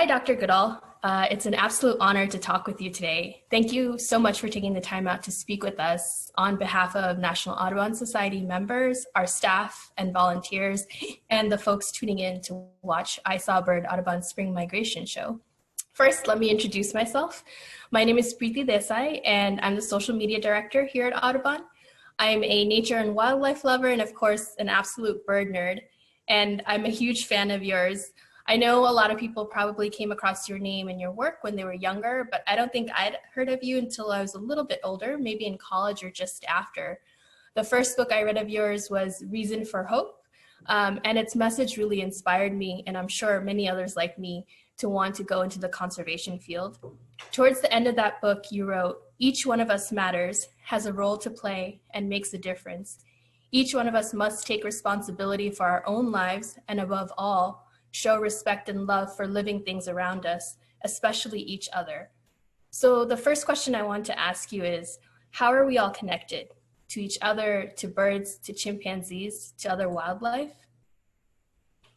Hi, Dr. Goodall. It's an absolute honor to talk with you today. Thank you so much for taking the time out to speak with us on behalf of National Audubon Society members, our staff and volunteers, and the folks tuning in to watch I Saw a Bird Audubon Spring Migration Show. First, let me introduce myself. My name is Preeti Desai, and I'm the social media director here at Audubon. I'm a nature and wildlife lover, and of course, an absolute bird nerd. And I'm a huge fan of yours. I know a lot of people probably came across your name and your work when they were younger, but I don't think I'd heard of you until I was a little bit older, maybe in college or just after. The first book I read of yours was Reason for Hope, and its message really inspired me, and I'm sure many others like me, to want to go into the conservation field. Towards the end of that book, you wrote, "Each one of us matters, has a role to play, and makes a difference. Each one of us must take responsibility for our own lives, and above all, show respect and love for living things around us, especially each other." So the first question I want to ask you is, how are we all connected? To each other, to birds, to chimpanzees, to other wildlife?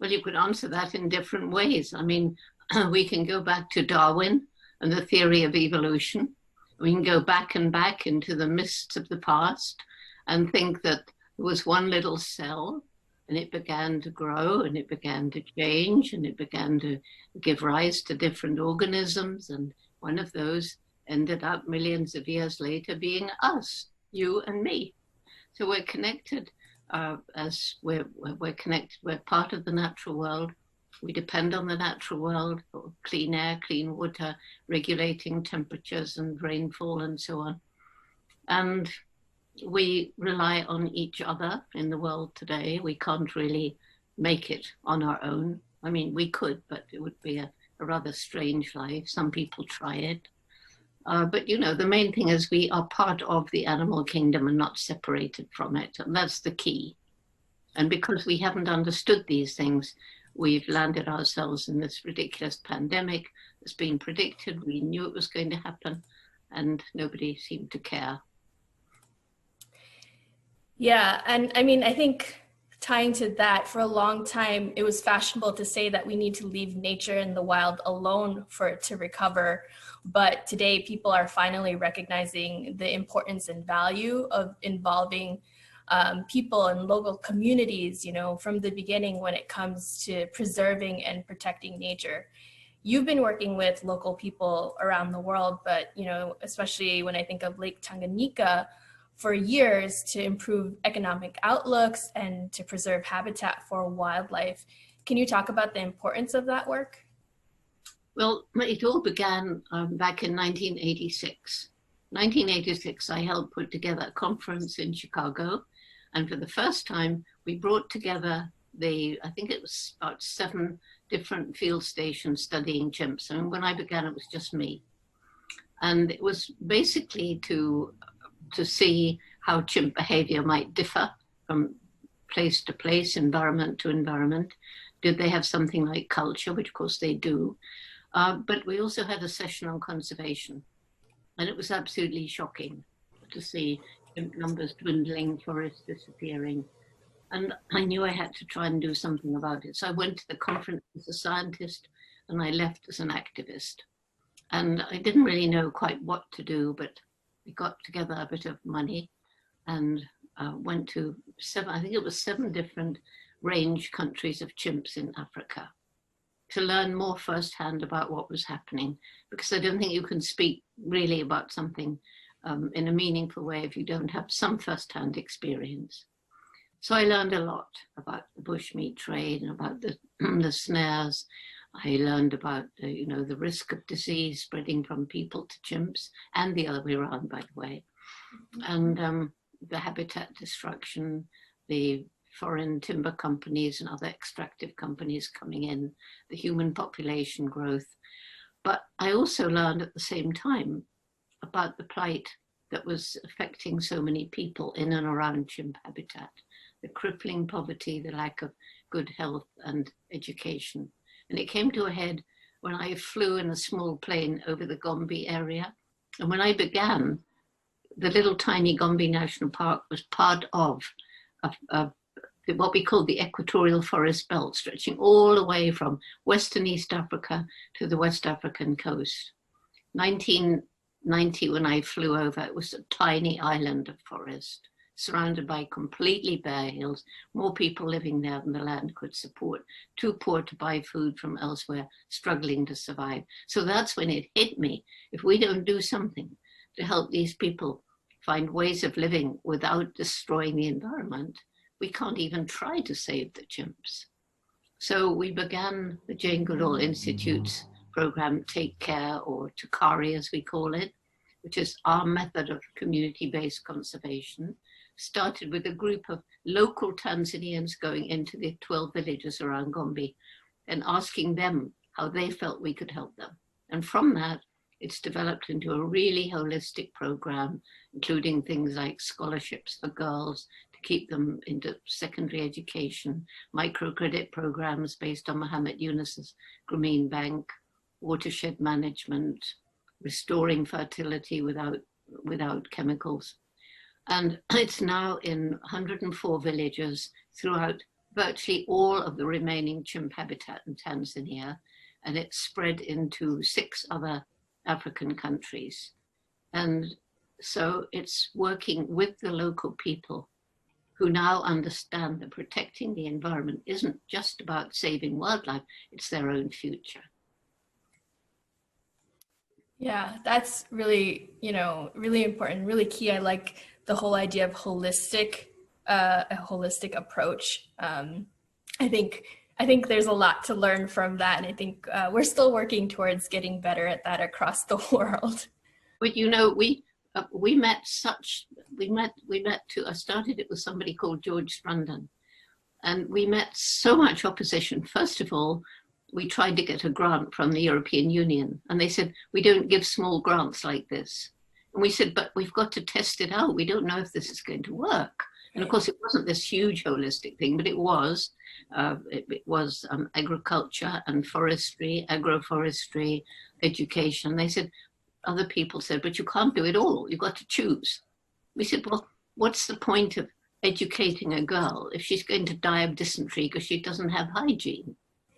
Well, you could answer that in different ways. I mean, we can go back to Darwin and the theory of evolution. We can go back and back into the mists of the past and think that there was one little cell and it began to grow and it began to change and it began to give rise to different organisms. And one of those ended up millions of years later being us, you and me. So we're connected as we're connected. We're part of the natural world. We depend on the natural world for clean air, clean water, regulating temperatures and rainfall and so on. And we rely on each other in the world today. We can't really make it on our own. I mean, we could, but it would be a rather strange life. Some people try it. But, you know, the main thing is we are part of the animal kingdom and not separated from it. And that's the key. And because we haven't understood these things, we've landed ourselves in this ridiculous pandemic that's been predicted. We knew it was going to happen, and nobody seemed to care. Yeah, and I mean, I think tying to that, for a long time, it was fashionable to say that we need to leave nature and the wild alone for it to recover. But today, people are finally recognizing the importance and value of involving people and local communities, you know, from the beginning when it comes to preserving and protecting nature. You've been working with local people around the world, but, you know, especially when I think of Lake Tanganyika, for years to improve economic outlooks and to preserve habitat for wildlife. Can you talk about the importance of that work? Well, it all began back in 1986. 1986, I helped put together a conference in Chicago. And for the first time, we brought together I think it was about 7 different field stations studying chimps. I mean, when I began, it was just me. And it was basically to see how chimp behavior might differ from place to place, environment to environment. Did they have something like culture, which of course they do. But we also had a session on conservation. And it was absolutely shocking to see chimp numbers dwindling, forests disappearing. And I knew I had to try and do something about it. So I went to the conference as a scientist and I left as an activist. And I didn't really know quite what to do, but we got together a bit of money and went to 7 different range countries of chimps in Africa to learn more firsthand about what was happening, because I don't think you can speak really about something in a meaningful way if you don't have some firsthand experience. So I learned a lot about the bushmeat trade and about the snares. I learned about, you know, the risk of disease spreading from people to chimps, and the other way around, by the way. And the habitat destruction, the foreign timber companies and other extractive companies coming in, the human population growth. But I also learned at the same time about the plight that was affecting so many people in and around chimp habitat, the crippling poverty, the lack of good health and education. And it came to a head when I flew in a small plane over the Gombe area. And when I began, the little tiny Gombe National Park was part of a what we call the equatorial forest belt, stretching all the way from Western East Africa to the West African coast. 1990, when I flew over, it was a tiny island of forest, surrounded by completely bare hills, more people living there than the land could support, too poor to buy food from elsewhere, struggling to survive. So that's when it hit me. If we don't do something to help these people find ways of living without destroying the environment, we can't even try to save the chimps. So we began the Jane Goodall Institute's program, Take Care, or Tukari as we call it, which is our method of community-based conservation. Started with a group of local Tanzanians going into the 12 villages around Gombe and asking them how they felt we could help them. And from that, it's developed into a really holistic program, including things like scholarships for girls to keep them into secondary education, microcredit programs based on Muhammad Yunus's Grameen Bank, watershed management, restoring fertility without chemicals. And it's now in 104 villages throughout virtually all of the remaining chimp habitat in Tanzania, and it's spread into 6 other African countries. And so it's working with the local people who now understand that protecting the environment isn't just about saving wildlife, it's their own future. Yeah, that's really, really important, really key. I like the whole idea of a holistic approach. I think there's a lot to learn from that, and I think we're still working towards getting better at that across the world. But I started it with somebody called George Strandon, and we met so much opposition. First of all, we tried to get a grant from the European Union, and they said, we don't give small grants like this. And we said, but we've got to test it out. We don't know if this is going to work. And of course, it wasn't this huge holistic thing, but it was. It was agriculture and forestry, agroforestry, education. They said, other people said, but you can't do it all. You've got to choose. We said, well, what's the point of educating a girl if she's going to die of dysentery because she doesn't have hygiene?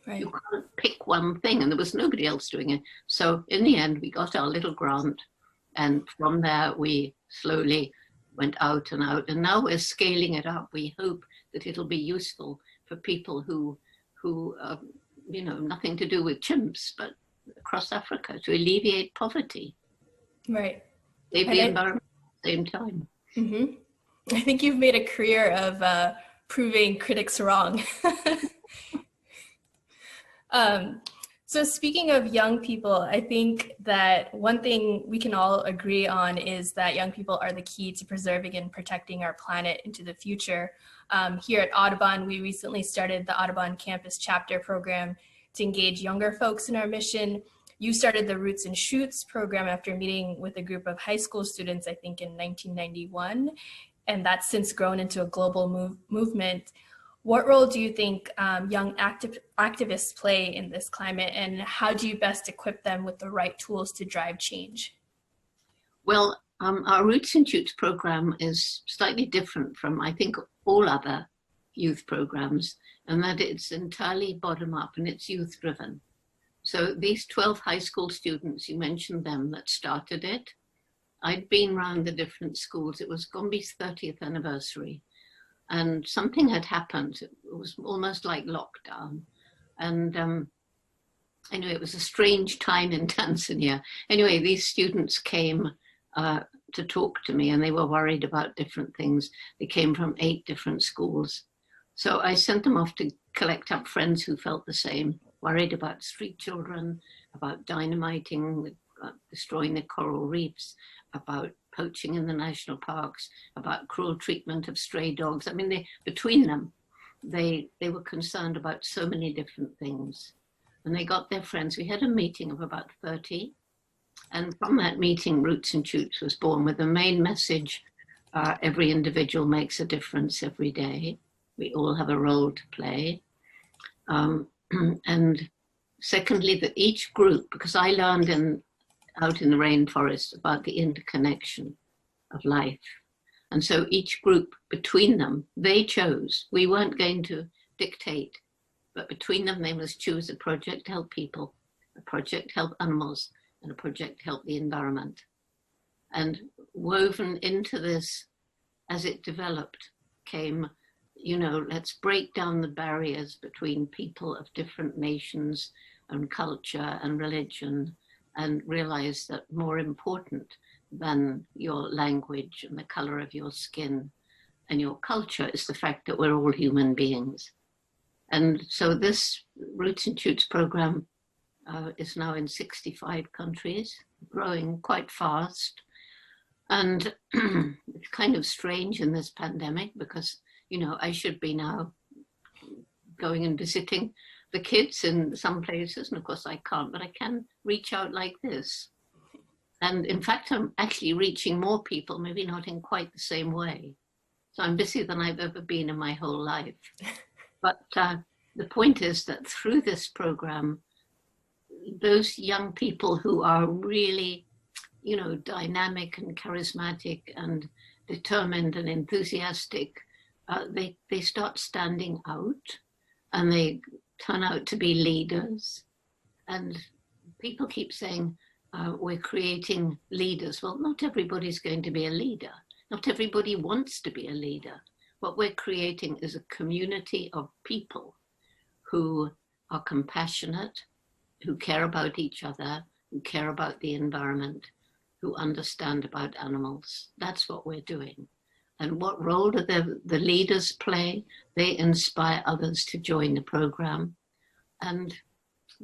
Right. You can't pick one thing, and there was nobody else doing it. So in the end, we got our little grant, and from there we slowly went out and out, and now we're scaling it up. We hope that it'll be useful for people who nothing to do with chimps, but across Africa, to alleviate poverty. Right. Save the environment at the same time. Mm-hmm. I think you've made a career of proving critics wrong. So speaking of young people, I think that one thing we can all agree on is that young people are the key to preserving and protecting our planet into the future. Here at Audubon, we recently started the Audubon Campus Chapter program to engage younger folks in our mission. You started the Roots and Shoots program after meeting with a group of high school students, I think in 1991, and that's since grown into a global movement. What role do you think young activists play in this climate, and how do you best equip them with the right tools to drive change? Well, our Roots and Shoots program is slightly different from, I think, all other youth programs, and that it's entirely bottom-up and it's youth-driven. So these 12 high school students, you mentioned them, that started it. I'd been around the different schools. It was Gombe's 30th anniversary. And something had happened. It was almost like lockdown. And anyway, it was a strange time in Tanzania. Anyway, these students came to talk to me, and they were worried about different things. They came from 8 different schools. So I sent them off to collect up friends who felt the same, worried about street children, about dynamiting, destroying the coral reefs, about poaching in the national parks, about cruel treatment of stray dogs. I mean, between them, they were concerned about so many different things. And they got their friends. We had a meeting of about 30. And from that meeting, Roots and Shoots was born with the main message, every individual makes a difference every day. We all have a role to play. And secondly, that each group, because I learned out in the rainforest about the interconnection of life. And so each group between them, they chose. We weren't going to dictate, but between them, they must choose a project to help people, a project to help animals, and a project to help the environment. And woven into this, as it developed, came, let's break down the barriers between people of different nations and culture and religion, and realize that more important than your language and the color of your skin and your culture is the fact that we're all human beings. And so this Roots and Shoots program is now in 65 countries, growing quite fast. And it's kind of strange in this pandemic because, I should be now going and visiting the kids in some places, and of course I can't, but I can reach out like this. And in fact, I'm actually reaching more people, maybe not in quite the same way. So I'm busier than I've ever been in my whole life. But the point is that through this program, those young people who are really, dynamic and charismatic and determined and enthusiastic, they start standing out and they turn out to be leaders. And people keep saying, we're creating leaders. Well, not everybody's going to be a leader. Not everybody wants to be a leader. What we're creating is a community of people who are compassionate, who care about each other, who care about the environment, who understand about animals. That's what we're doing. And what role do the leaders play? They inspire others to join the program. And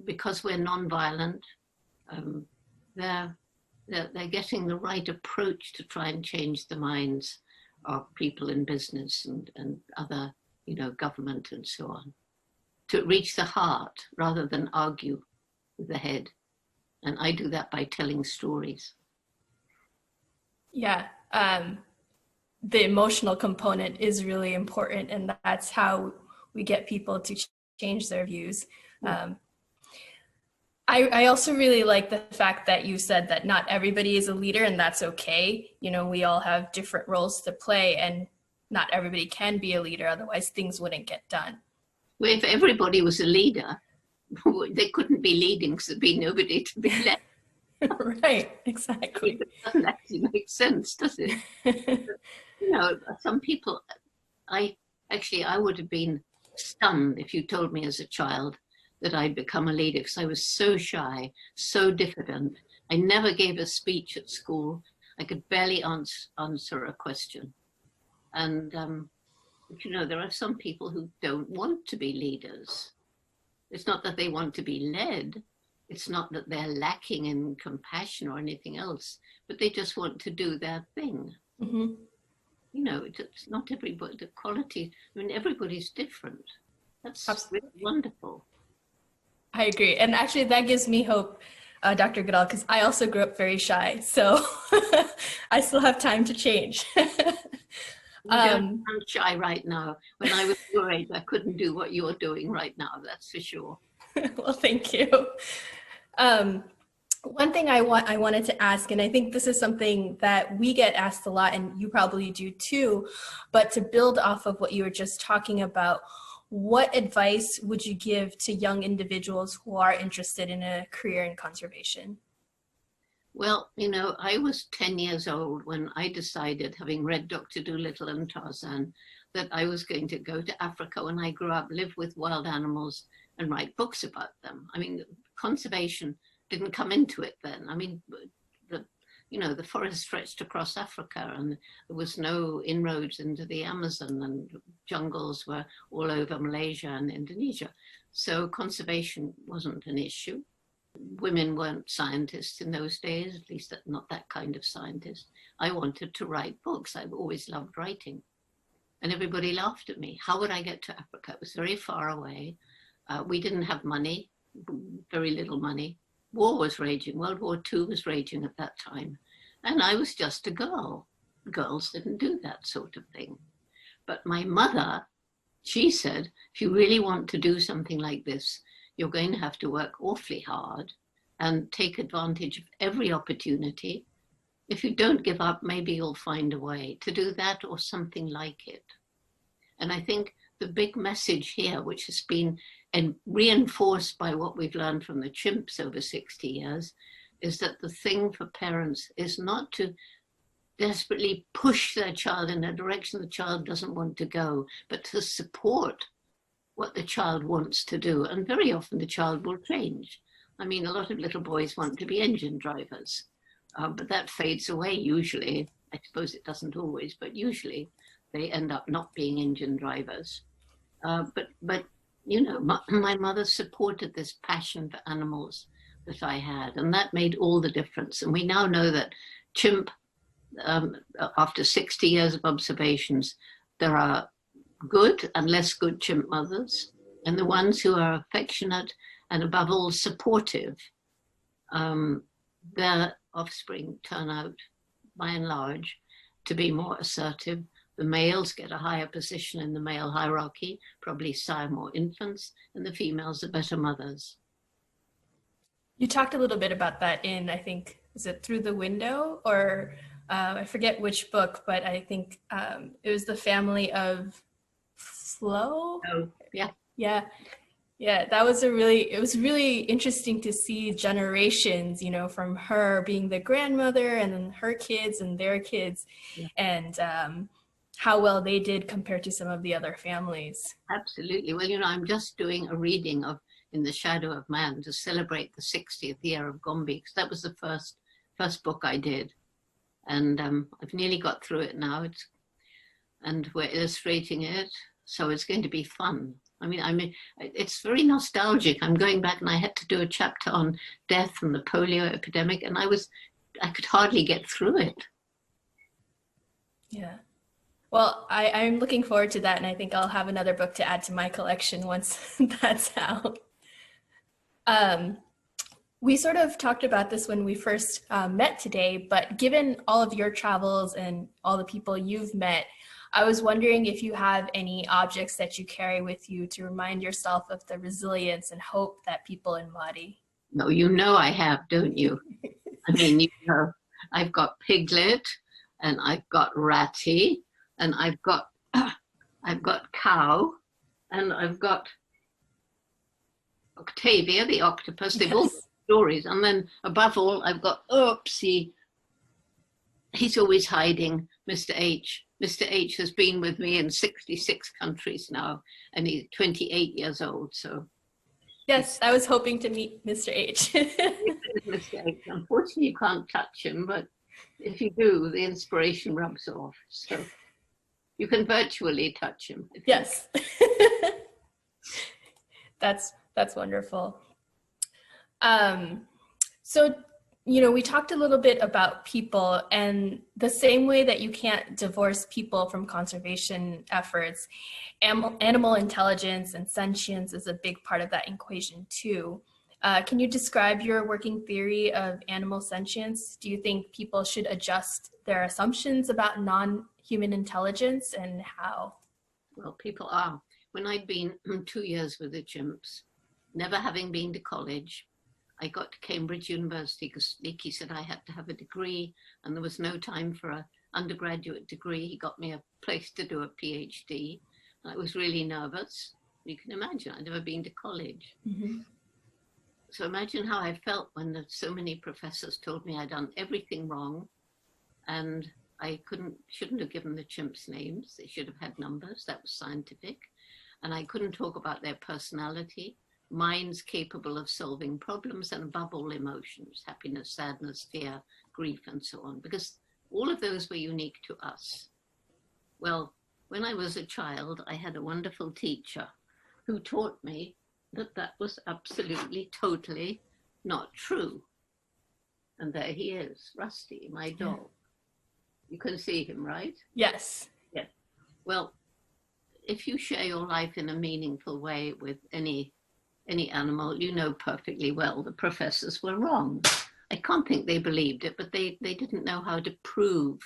because we're nonviolent, they're getting the right approach to try and change the minds of people in business and other, government and so on, to reach the heart rather than argue with the head. And I do that by telling stories. Yeah, the emotional component is really important, and that's how we get people to change their views. I also really like the fact that you said that not everybody is a leader, and that's okay. We all have different roles to play, and not everybody can be a leader, otherwise things wouldn't get done. Well, if everybody was a leader, they couldn't be leading because there'd be nobody to be led. Right, exactly. It doesn't actually make sense, does it? Some people, I would have been stunned if you told me as a child that I'd become a leader, because I was so shy, so diffident. I never gave a speech at school. I could barely answer a question. And, there are some people who don't want to be leaders. It's not that they want to be led. It's not that they're lacking in compassion or anything else, but they just want to do their thing. Mm-hmm. It's not everybody, the quality, everybody's different. That's really wonderful. I agree. And actually that gives me hope, Dr. Goodall, because I also grew up very shy. So I still have time to change. I'm shy right now. When I was your age, I couldn't do what you're doing right now. That's for sure. Well, thank you. One thing I wanted to ask, and I think this is something that we get asked a lot, and you probably do too, but to build off of what you were just talking about, what advice would you give to young individuals who are interested in a career in conservation? Well, I was 10 years old when I decided, having read Dr. Dolittle and Tarzan, that I was going to go to Africa when I grew up, live with wild animals, and write books about them. Conservation didn't come into it then. The forest stretched across Africa, and there was no inroads into the Amazon, and jungles were all over Malaysia and Indonesia. So conservation wasn't an issue. Women weren't scientists in those days, at least not that kind of scientist. I wanted to write books. I've always loved writing. And everybody laughed at me. How would I get to Africa? It was very far away. We didn't have money, very little money. War was raging. World War II was raging at that time. And I was just a girl. Girls didn't do that sort of thing. But my mother, she said, if you really want to do something like this, you're going to have to work awfully hard and take advantage of every opportunity if you don't give up, maybe you'll find a way to do that or something like it. And I think the big message here, which has been reinforced by what we've learned from the chimps over 60 years, is that the thing for parents is not to desperately push their child in a direction the child doesn't want to go, but to support what the child wants to do. And very often the child will change. I mean, a lot of little boys want to be engine drivers, but that fades away usually. I suppose it doesn't always, but usually they end up not being engine drivers. But you know, my mother supported this passion for animals that I had, and that made all the difference. And we now know that chimp, after 60 years of observations, there are good and less good chimp mothers, and the ones who are affectionate and above all supportive, their offspring turn out by and large to be more assertive. The males get a higher position in the male hierarchy, probably sire more infants, and the females are better mothers. You talked a little bit about that in, I think, is it Through the Window, or I forget which book, but I think it was the family of Flo. Oh, yeah. Yeah. Yeah, that was it was really interesting to see generations, you know, from her being the grandmother and then her kids and their kids, Yeah. and how well they did compared to some of the other families. Absolutely. Well, you know, I'm just doing a reading of In the Shadow of Man to celebrate the 60th year of Gombe, because that was the first book I did. And I've nearly got through it now. And we're illustrating it, so it's going to be fun. I mean, it's very nostalgic. I'm going back, and I had to do a chapter on death and the polio epidemic, and I could hardly get through it. Yeah. Well, I'm looking forward to that, and I think I'll have another book to add to my collection once that's out. We sort of talked about this when we first met today, but given all of your travels and all the people you've met, I was wondering if you have any objects that you carry with you to remind yourself of the resilience and hope that people embody. No, you know I have, don't you? I mean, you know, I've got Piglet, and I've got Ratty, and I've got Cow, and I've got Octavia, the octopus. They've all got stories. And then above all, I've got Oopsie. He's always hiding, Mr. H. Mr. H has been with me in 66 countries now, and he's 28 years old. So, yes, I was hoping to meet Mr. H. Mr. H. Unfortunately, you can't touch him, but if you do, the inspiration rubs off. So you can virtually touch him. Yes, that's wonderful. So, you know, we talked a little bit about people, and the same way that you can't divorce people from conservation efforts, animal intelligence and sentience is a big part of that equation too. Can you describe your working theory of animal sentience? Do you think people should adjust their assumptions about non-human intelligence, and how? Well, people are. When I'd been 2 years with the chimps, never having been to college, I got to Cambridge University because Leakey said I had to have a degree, and there was no time for an undergraduate degree. He got me a place to do a PhD. I was really nervous. You can imagine, I'd never been to college. Mm-hmm. So imagine how I felt when so many professors told me I'd done everything wrong, and I shouldn't have given the chimps names. They should have had numbers. That was scientific. And I couldn't talk about their personality, minds capable of solving problems, and above all, emotions, happiness, sadness, fear, grief, and so on, because all of those were unique to us. Well, when I was a child, I had a wonderful teacher who taught me that was absolutely, totally not true. And there he is, Rusty, my dog. Yeah. You can see him, right? Yes. Yes. Well, if you share your life in a meaningful way with any animal, you know perfectly well the professors were wrong. I can't think they believed it, but they didn't know how to prove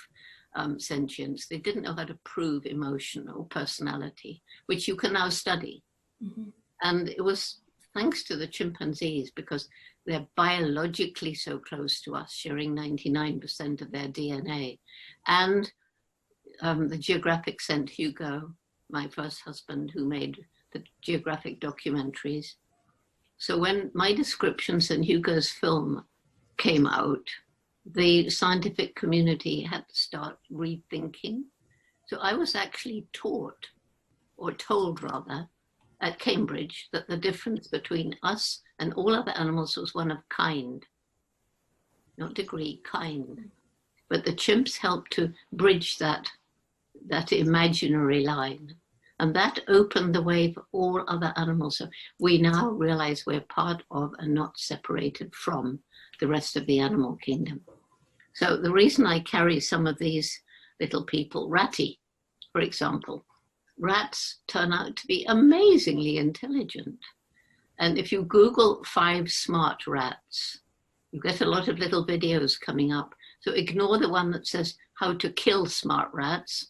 sentience. They didn't know how to prove emotion or personality, which you can now study. Mm-hmm. And it was thanks to the chimpanzees, because they're biologically so close to us, sharing 99% of their DNA. And the Geographic sent Hugo, my first husband, who made the Geographic documentaries. So when my descriptions in Hugo's film came out, the scientific community had to start rethinking. So I was actually taught, or told rather, at Cambridge that the difference between us and all other animals was one of kind, not degree, kind. But the chimps helped to bridge that imaginary line. And that opened the way for all other animals. So we now realize we're part of and not separated from the rest of the animal kingdom. So the reason I carry some of these little people, Ratty, for example, rats turn out to be amazingly intelligent. And if you Google 5 smart rats, you get a lot of little videos coming up. So ignore the one that says how to kill smart rats,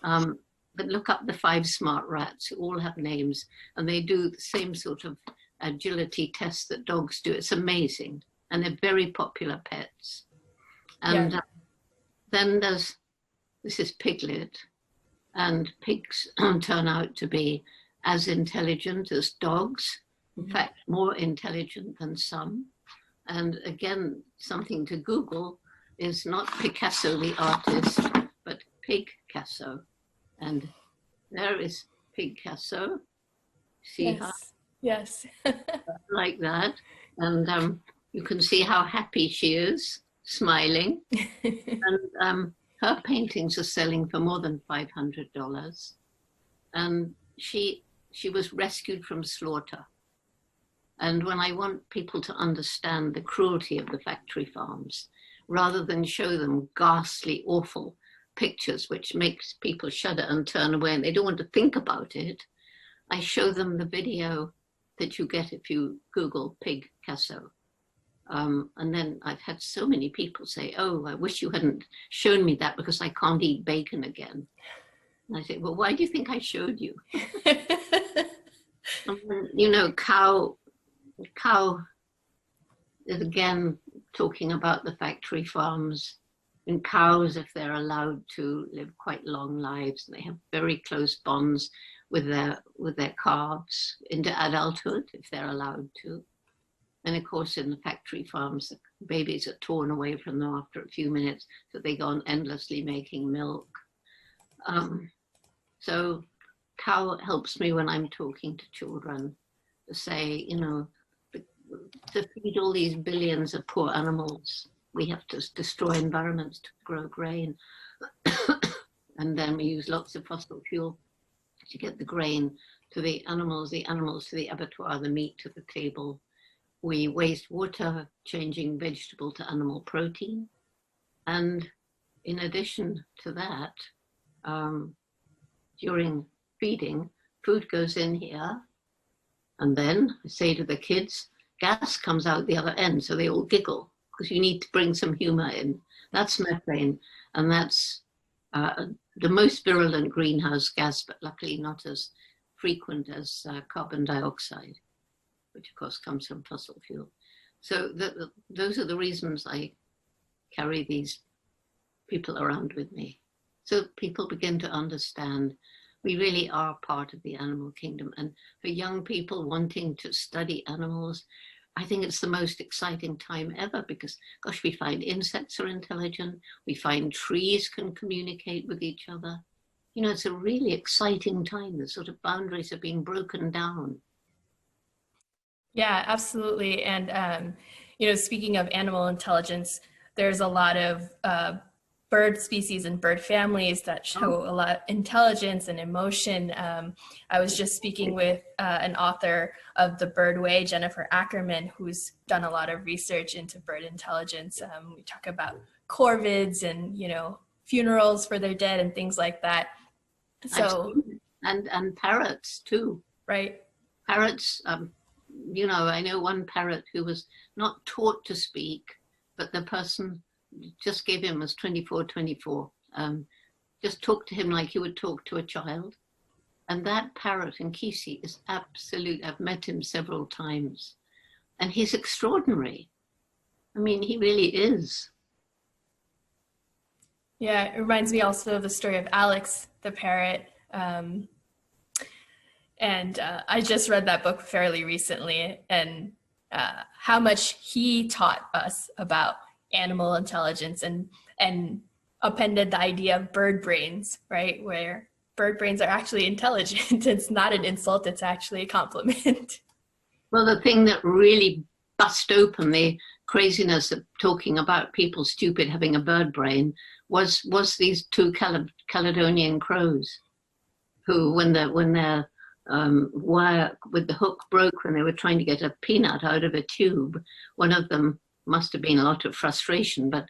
but look up the 5 smart rats who all have names, and they do the same sort of agility tests that dogs do. It's amazing. And they're very popular pets. And then this is Piglet. And pigs turn out to be as intelligent as dogs, in fact, more intelligent than some. And again, something to Google is not Picasso the artist, but Pigcasso. And there is Pigcasso. See her? Yes. Like that. And you can see how happy she is, smiling. And her paintings are selling for more than $500. And she was rescued from slaughter. And when I want people to understand the cruelty of the factory farms, rather than show them ghastly, awful pictures, which makes people shudder and turn away and they don't want to think about it, I show them the video that you get if you Google Pigcasso. And then I've had so many people say, oh, I wish you hadn't shown me that because I can't eat bacon again. And I say, well, why do you think I showed you? You know, cow is again talking about the factory farms. And cows, if they're allowed to live quite long lives, they have very close bonds with their calves into adulthood, if they're allowed to. And of course, in the factory farms, the babies are torn away from them after a few minutes, so they go on endlessly making milk. So cow helps me when I'm talking to children to say, you know, to feed all these billions of poor animals, we have to destroy environments to grow grain. And then we use lots of fossil fuel to get the grain to the animals to the abattoir, the meat to the table. We waste water changing vegetable to animal protein. And in addition to that, during feeding, food goes in here. And then I say to the kids, gas comes out the other end. So they all giggle because you need to bring some humor in. That's methane. And that's the most virulent greenhouse gas, but luckily not as frequent as carbon dioxide, which of course comes from fossil fuel. So those are the reasons I carry these people around with me. So people begin to understand we really are part of the animal kingdom. And for young people wanting to study animals, I think it's the most exciting time ever because, gosh, we find insects are intelligent. We find trees can communicate with each other. You know, it's a really exciting time. The sort of boundaries are being broken down. Yeah, absolutely. And, you know, speaking of animal intelligence, there's a lot of bird species and bird families that show a lot of intelligence and emotion. I was just speaking with an author of The Bird Way, Jennifer Ackerman, who's done a lot of research into bird intelligence. We talk about corvids and, you know, funerals for their dead and things like that. So, and parrots too. Right. Parrots, you know, I know one parrot who was not taught to speak, but the person just gave him was 24. Just talk to him like you would talk to a child. And that parrot in Kisi is absolute. I've met him several times. And he's extraordinary. I mean, he really is. Yeah, it reminds me also of the story of Alex, the parrot. I just read that book fairly recently, and how much he taught us about animal intelligence, and appended the idea of bird brains, right? Where bird brains are actually intelligent. It's not an insult, it's actually a compliment. Well, the thing that really bust open the craziness of talking about people stupid having a bird brain was these two Caledonian crows who, when their wire with the hook broke when they were trying to get a peanut out of a tube, one of them must have been a lot of frustration, but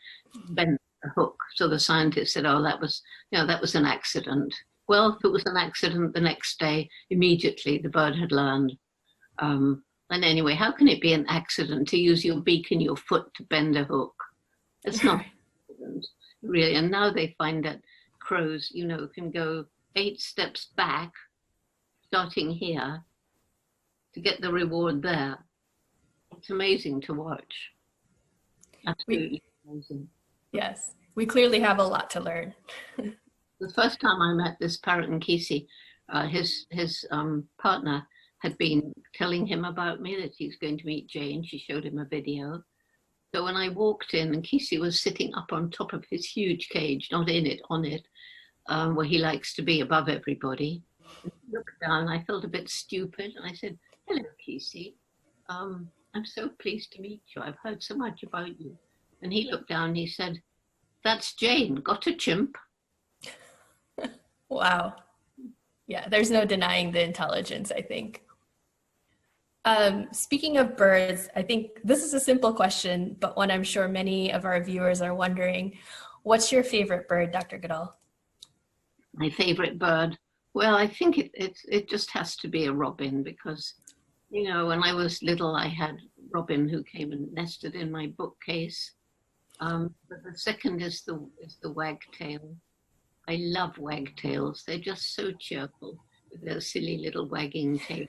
bent the hook. So the scientist said, "Oh, that was an accident." Well, if it was an accident, the next day, immediately the bird had learned. And anyway, how can it be an accident to use your beak and your foot to bend a hook? It's not an accident, really. And now they find that crows, can go 8 steps back, starting here, to get the reward there. It's amazing to watch. Absolutely amazing. Yes, we clearly have a lot to learn. The first time I met this Parrot and Kesey, his partner had been telling him about me, that he's going to meet Jane. She showed him a video. So when I walked in, and Kesey was sitting up on top of his huge cage, not in it, on it, where he likes to be above everybody. I looked down, I felt a bit stupid, and I said, "Hello, Kesey. I'm so pleased to meet you. I've heard so much about you." And he looked down and he said, "That's Jane. Got a chimp?" Wow. Yeah, there's no denying the intelligence, I think. Speaking of birds, I think this is a simple question, but one I'm sure many of our viewers are wondering. What's your favorite bird, Dr. Goodall? My favorite bird? Well, I think it just has to be a robin, because, when I was little, I had robin who came and nested in my bookcase. But the second is the wagtail. I love wagtails. They're just so cheerful with their silly little wagging tail.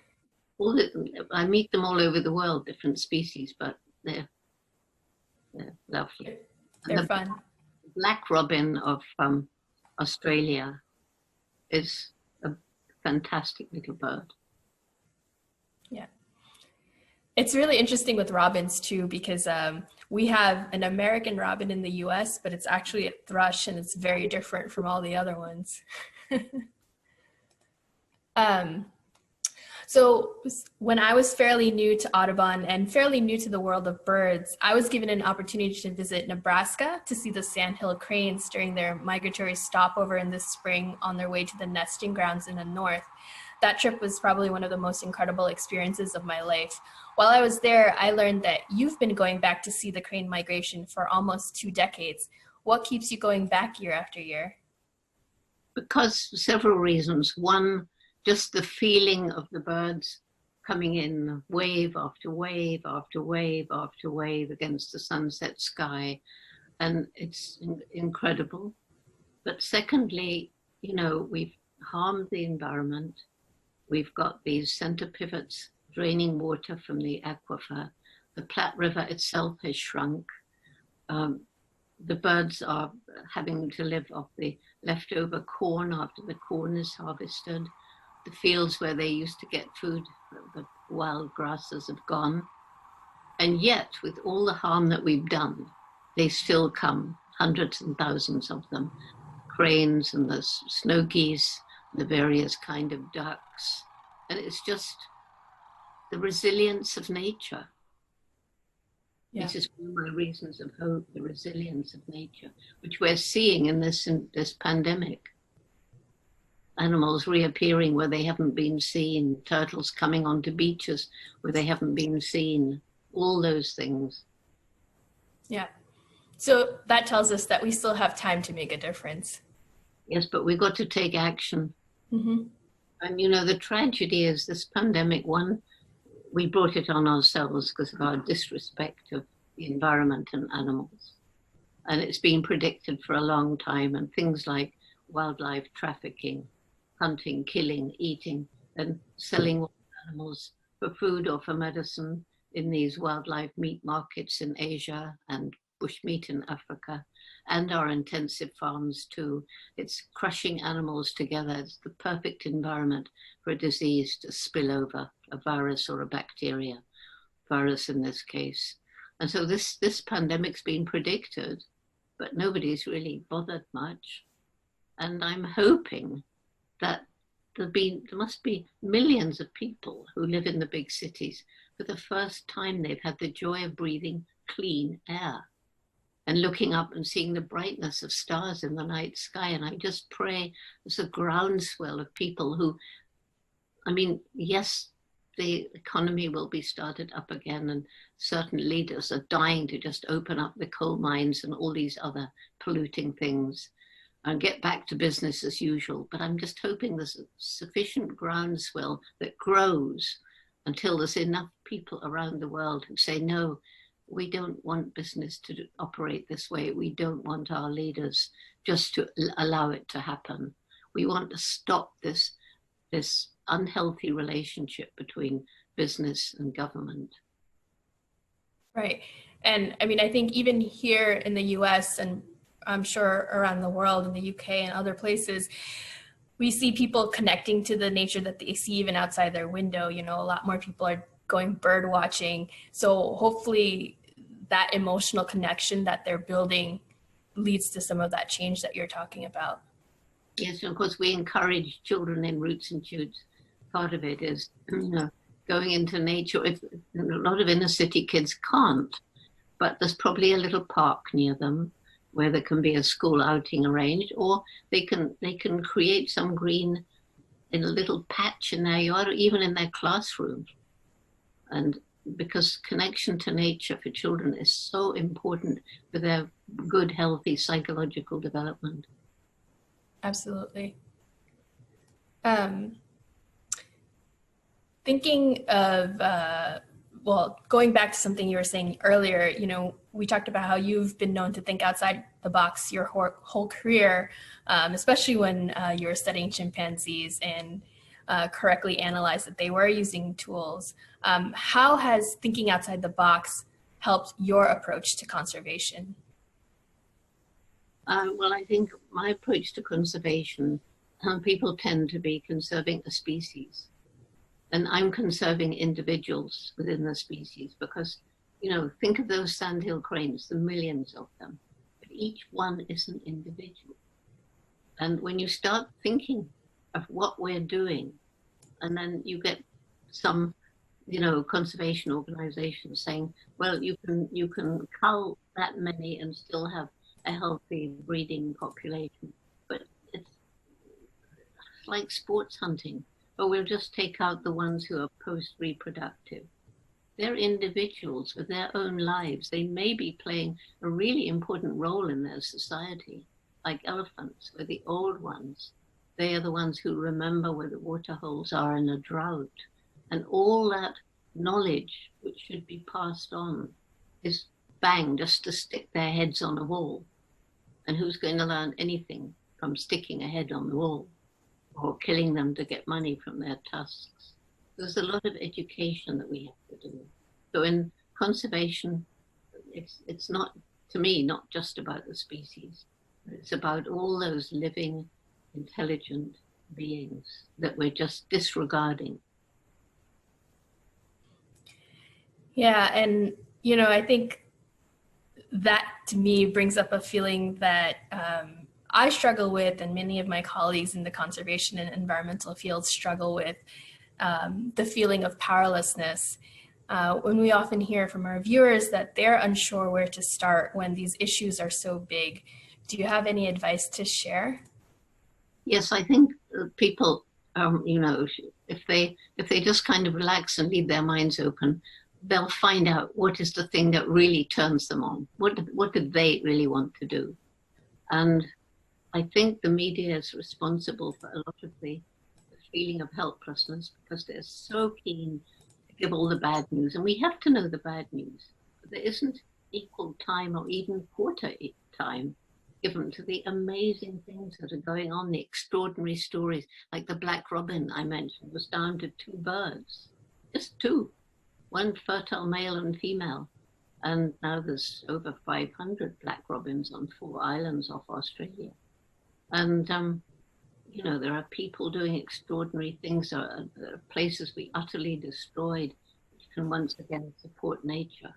I meet them all over the world, different species, but they're lovely. They're fun. Black robin of Australia is a fantastic little bird. Yeah. It's really interesting with robins too, because we have an American robin in the US, but it's actually a thrush, and it's very different from all the other ones. So when I was fairly new to Audubon and fairly new to the world of birds, I was given an opportunity to visit Nebraska to see the sandhill cranes during their migratory stopover in the spring on their way to the nesting grounds in the north. That trip was probably one of the most incredible experiences of my life. While I was there, I learned that you've been going back to see the crane migration for almost 2 decades. What keeps you going back year after year? Because several reasons. One, just the feeling of the birds coming in wave after wave after wave after wave against the sunset sky. And it's incredible. But secondly, we've harmed the environment. We've got these center pivots draining water from the aquifer. The Platte River itself has shrunk. The birds are having to live off the leftover corn after the corn is harvested. The fields where they used to get food, the wild grasses have gone. And yet, with all the harm that we've done, they still come, hundreds and thousands of them. Cranes and the snow geese, the various kind of ducks. And it's just the resilience of nature. Yeah. This is one of my reasons of hope, the resilience of nature, which we're seeing in this pandemic. Animals reappearing where they haven't been seen, turtles coming onto beaches where they haven't been seen, all those things. Yeah. So that tells us that we still have time to make a difference. Yes, but we've got to take action. Mm-hmm. And the tragedy is this pandemic, one, we brought it on ourselves because of our disrespect of the environment and animals. And it's been predicted for a long time, and things like wildlife trafficking, hunting, killing, eating, and selling animals for food or for medicine in these wildlife meat markets in Asia and bushmeat in Africa, and our intensive farms too. It's crushing animals together. It's the perfect environment for a disease to spill over, a virus or a bacteria, virus in this case. And so this pandemic's been predicted, but nobody's really bothered much. And I'm hoping that there must be millions of people who live in the big cities. For the first time, they've had the joy of breathing clean air and looking up and seeing the brightness of stars in the night sky. And I just pray there's a groundswell of people who, I mean, yes, the economy will be started up again, and certain leaders are dying to just open up the coal mines and all these other polluting things and get back to business as usual. But I'm just hoping there's a sufficient groundswell that grows until there's enough people around the world who say, no, we don't want business to operate this way. We don't want our leaders just to allow it to happen. We want to stop this unhealthy relationship between business and government. Right. And I mean, I think even here in the US, and I'm sure around the world, in the UK and other places, we see people connecting to the nature that they see even outside their window. You know, a lot more people are going bird watching. So hopefully that emotional connection that they're building leads to some of that change that you're talking about. Yes, and of course we encourage children in Roots and Shoots. Part of it is, you know, going into nature. If a lot of inner city kids can't, but there's probably a little park near them where there can be a school outing arranged, or they can create some green in a little patch in their yard, or even in their classroom. And because connection to nature for children is so important for their good, healthy psychological development. Absolutely. Thinking of, well, going back to something you were saying earlier, you know, we talked about how you've been known to think outside the box your whole career, especially when you were studying chimpanzees and correctly analyzed that they were using tools. How has thinking outside the box helped your approach to conservation? Well, I think my approach to conservation, people tend to be conserving a species. And I'm conserving individuals within the species because, you know, think of those sandhill cranes, the millions of them. But each one is an individual. And when you start thinking of what we're doing, and then you get some, you know, conservation organizations saying, well, you can cull that many and still have a healthy breeding population. But it's like sports hunting. Or we'll just take out the ones who are post-reproductive. They're individuals with their own lives. They may be playing a really important role in their society, like elephants, where the old ones, they are the ones who remember where the water holes are in a drought. And all that knowledge, which should be passed on, is bang, just to stick their heads on a wall. And who's going to learn anything from sticking a head on the wall? Or killing them to get money from their tusks. There's a lot of education that we have to do. So in conservation, it's not, to me, not just about the species. It's about all those living, intelligent beings that we're just disregarding. Yeah, and, you know, I think that to me brings up a feeling that I struggle with, and many of my colleagues in the conservation and environmental fields struggle with, the feeling of powerlessness. When we often hear from our viewers that they're unsure where to start when these issues are so big. Do you have any advice to share? Yes, I think people, you know, if they just kind of relax and leave their minds open, they'll find out what is the thing that really turns them on. What do they really want to do? And I think the media is responsible for a lot of the feeling of helplessness because they're so keen to give all the bad news. And we have to know the bad news. But there isn't equal time or even quarter time given to the amazing things that are going on, the extraordinary stories, like the black robin I mentioned was down to 2 birds, just 2. one fertile male and female. And now there's over 500 black robins on 4 islands off Australia. And, you know, there are people doing extraordinary things. There are places we utterly destroyed, which can once again support nature.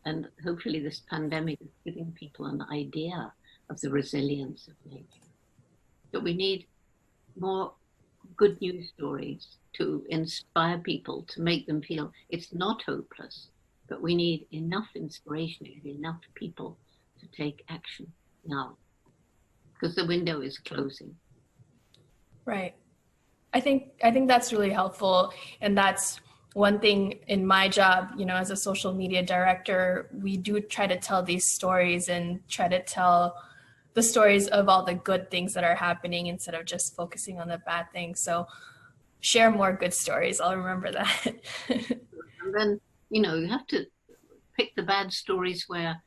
And hopefully this pandemic is giving people an idea of the resilience of nature. But we need more good news stories to inspire people, to make them feel it's not hopeless, but we need enough inspiration and enough people to take action now, because the window is closing. Right. I think that's really helpful. And that's one thing in my job, you know, as a social media director, we do try to tell these stories and try to tell the stories of all the good things that are happening instead of just focusing on the bad things. So share more good stories. I'll remember that. And then, you know, you have to pick the bad stories where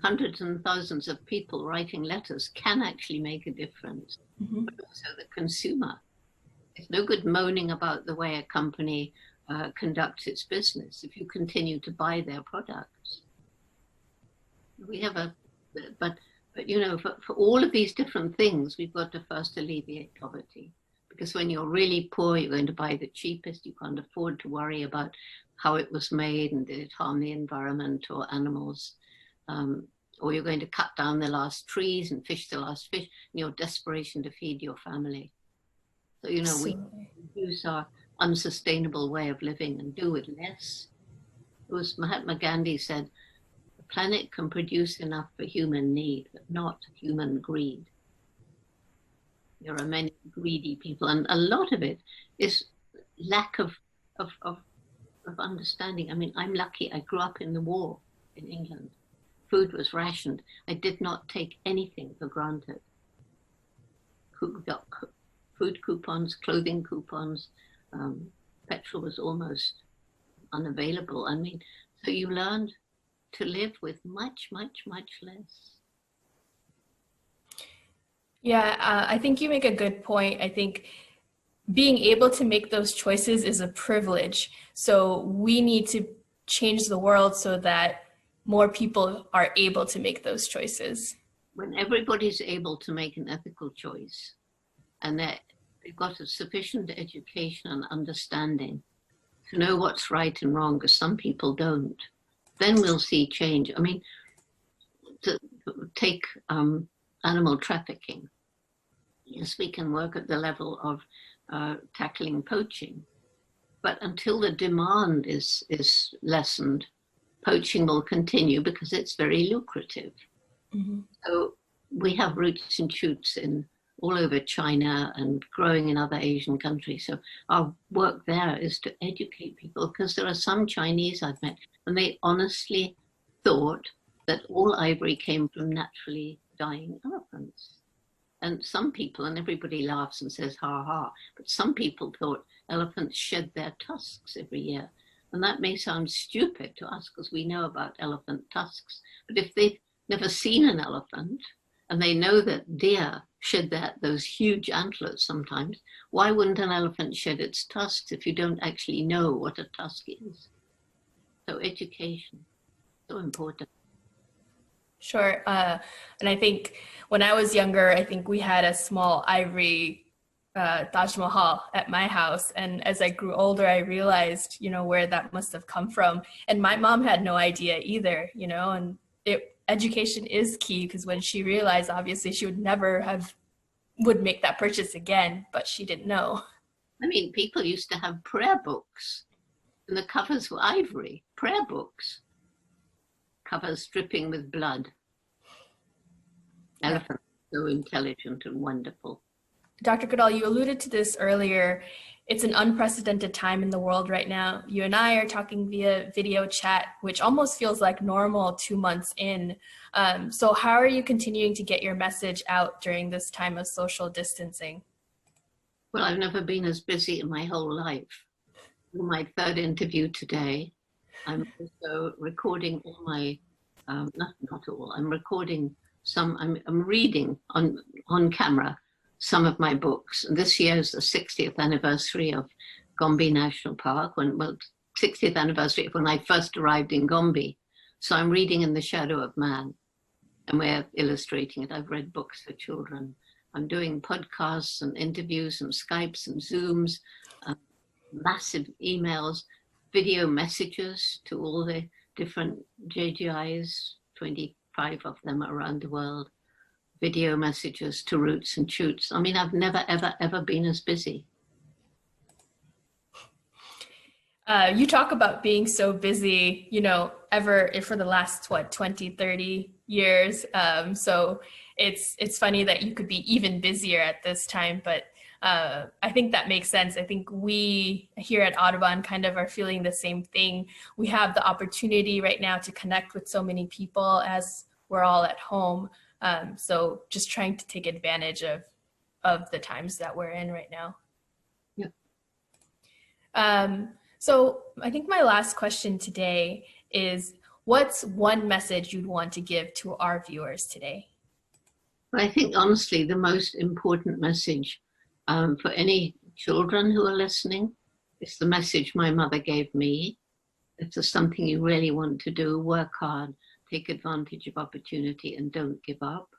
hundreds and thousands of people writing letters can actually make a difference. Mm-hmm. But also the consumer. It's no good moaning about the way a company conducts its business if you continue to buy their products. We have but you know, for all of these different things, we've got to first alleviate poverty. Because when you're really poor, you're going to buy the cheapest. You can't afford to worry about how it was made and did it harm the environment or animals. Or you're going to cut down the last trees and fish the last fish in your desperation to feed your family. So, you know, we use our unsustainable way of living and do with less. It was Mahatma Gandhi said, the planet can produce enough for human need, but not human greed. There are many greedy people, and a lot of it is lack of understanding. I mean, I'm lucky I grew up in the war in England. Food was rationed. I did not take anything for granted. Food coupons, clothing coupons, petrol was almost unavailable. I mean, so you learned to live with much, much, much less. Yeah, I think you make a good point. I think being able to make those choices is a privilege. So we need to change the world so that more people are able to make those choices. When everybody's able to make an ethical choice and that they've got a sufficient education and understanding to know what's right and wrong, because some people don't, then we'll see change. I mean, to take animal trafficking. Yes, we can work at the level of tackling poaching, but until the demand is lessened, poaching will continue because it's very lucrative. Mm-hmm. So we have roots and shoots in all over China and growing in other Asian countries. So our work there is to educate people, because there are some Chinese I've met and they honestly thought that all ivory came from naturally dying elephants. And some people, and everybody laughs and says, ha ha, but some people thought elephants shed their tusks every year. And that may sound stupid to us because we know about elephant tusks. But if they've never seen an elephant and they know that deer shed those huge antlers sometimes, why wouldn't an elephant shed its tusks if you don't actually know what a tusk is? So education, so important. Sure. And I think when I was younger, I think we had a small ivory Taj Mahal at my house. And as I grew older, I realized, you know, where that must have come from. And my mom had no idea either, you know, and education is key, because when she realized, obviously she would make that purchase again, but she didn't know. I mean, people used to have prayer books and the covers were ivory, prayer books, covers dripping with blood. Elephants, so intelligent and wonderful. Dr. Goodall, you alluded to this earlier. It's an unprecedented time in the world right now. You and I are talking via video chat, which almost feels like normal 2 months in. So how are you continuing to get your message out during this time of social distancing? Well, I've never been as busy in my whole life. For my third interview today, I'm also recording all my, not all, I'm recording some, I'm reading on camera some of my books. This year is the 60th anniversary of Gombe National Park, when, well, 60th anniversary of when I first arrived in Gombe. So I'm reading In the Shadow of Man, and we're illustrating it. I've read books for children. I'm doing podcasts and interviews and Skypes and Zooms, massive emails, video messages to all the different JGIs, 25 of them around the world, video messages to Roots and Shoots. I mean, I've never, ever, ever been as busy. You talk about being so busy, you know, ever for the last, 20, 30 years. So it's funny that you could be even busier at this time, but I think that makes sense. I think we here at Audubon kind of are feeling the same thing. We have the opportunity right now to connect with so many people as we're all at home. So just trying to take advantage of the times that we're in right now. Yeah. So I think my last question today is, what's one message you'd want to give to our viewers today? I think, honestly, the most important message for any children who are listening is the message my mother gave me. If there's something you really want to do, work hard, take advantage of opportunity, and don't give up.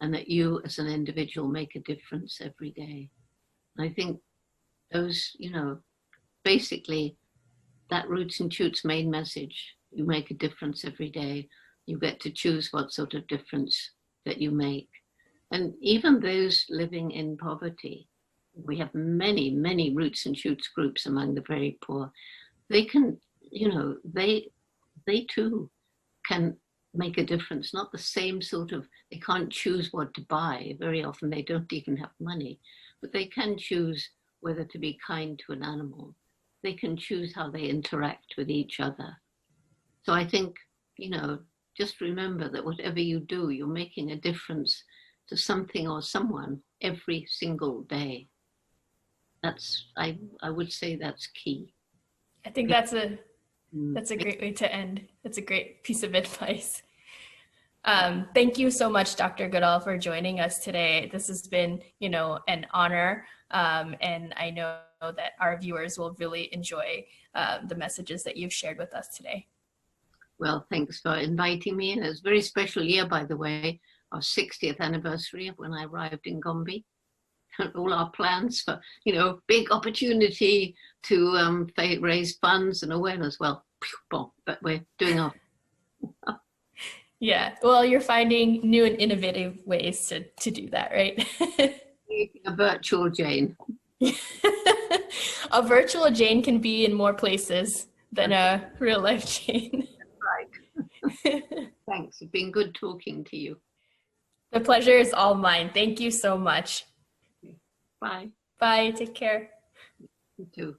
And that you as an individual make a difference every day. And I think those, you know, basically, that Roots and Shoots main message, you make a difference every day. You get to choose what sort of difference that you make. And even those living in poverty, we have many, many Roots and Shoots groups among the very poor. They can, you know, they too can make a difference. Not the same sort of, they can't choose what to buy. Very often they don't even have money, but they can choose whether to be kind to an animal. They can choose how they interact with each other. So I think, you know, just remember that whatever you do, you're making a difference to something or someone every single day. That's, I would say that's key. I think that's a great way to end. That's a great piece of advice. Thank you so much, Dr. Goodall, for joining us today. This has been, you know, an honor. And I know that our viewers will really enjoy the messages that you've shared with us today. Well, thanks for inviting me. And it was a very special year, by the way, our 60th anniversary of when I arrived in Gombe. All our plans for, you know, big opportunity to raise funds and awareness. Well, but we're doing our... Yeah, well, you're finding new and innovative ways to do that, right? A virtual Jane. A virtual Jane can be in more places than a real life Jane. Right. Thanks. It's been good talking to you. The pleasure is all mine. Thank you so much. Bye. Bye. Take care. You too.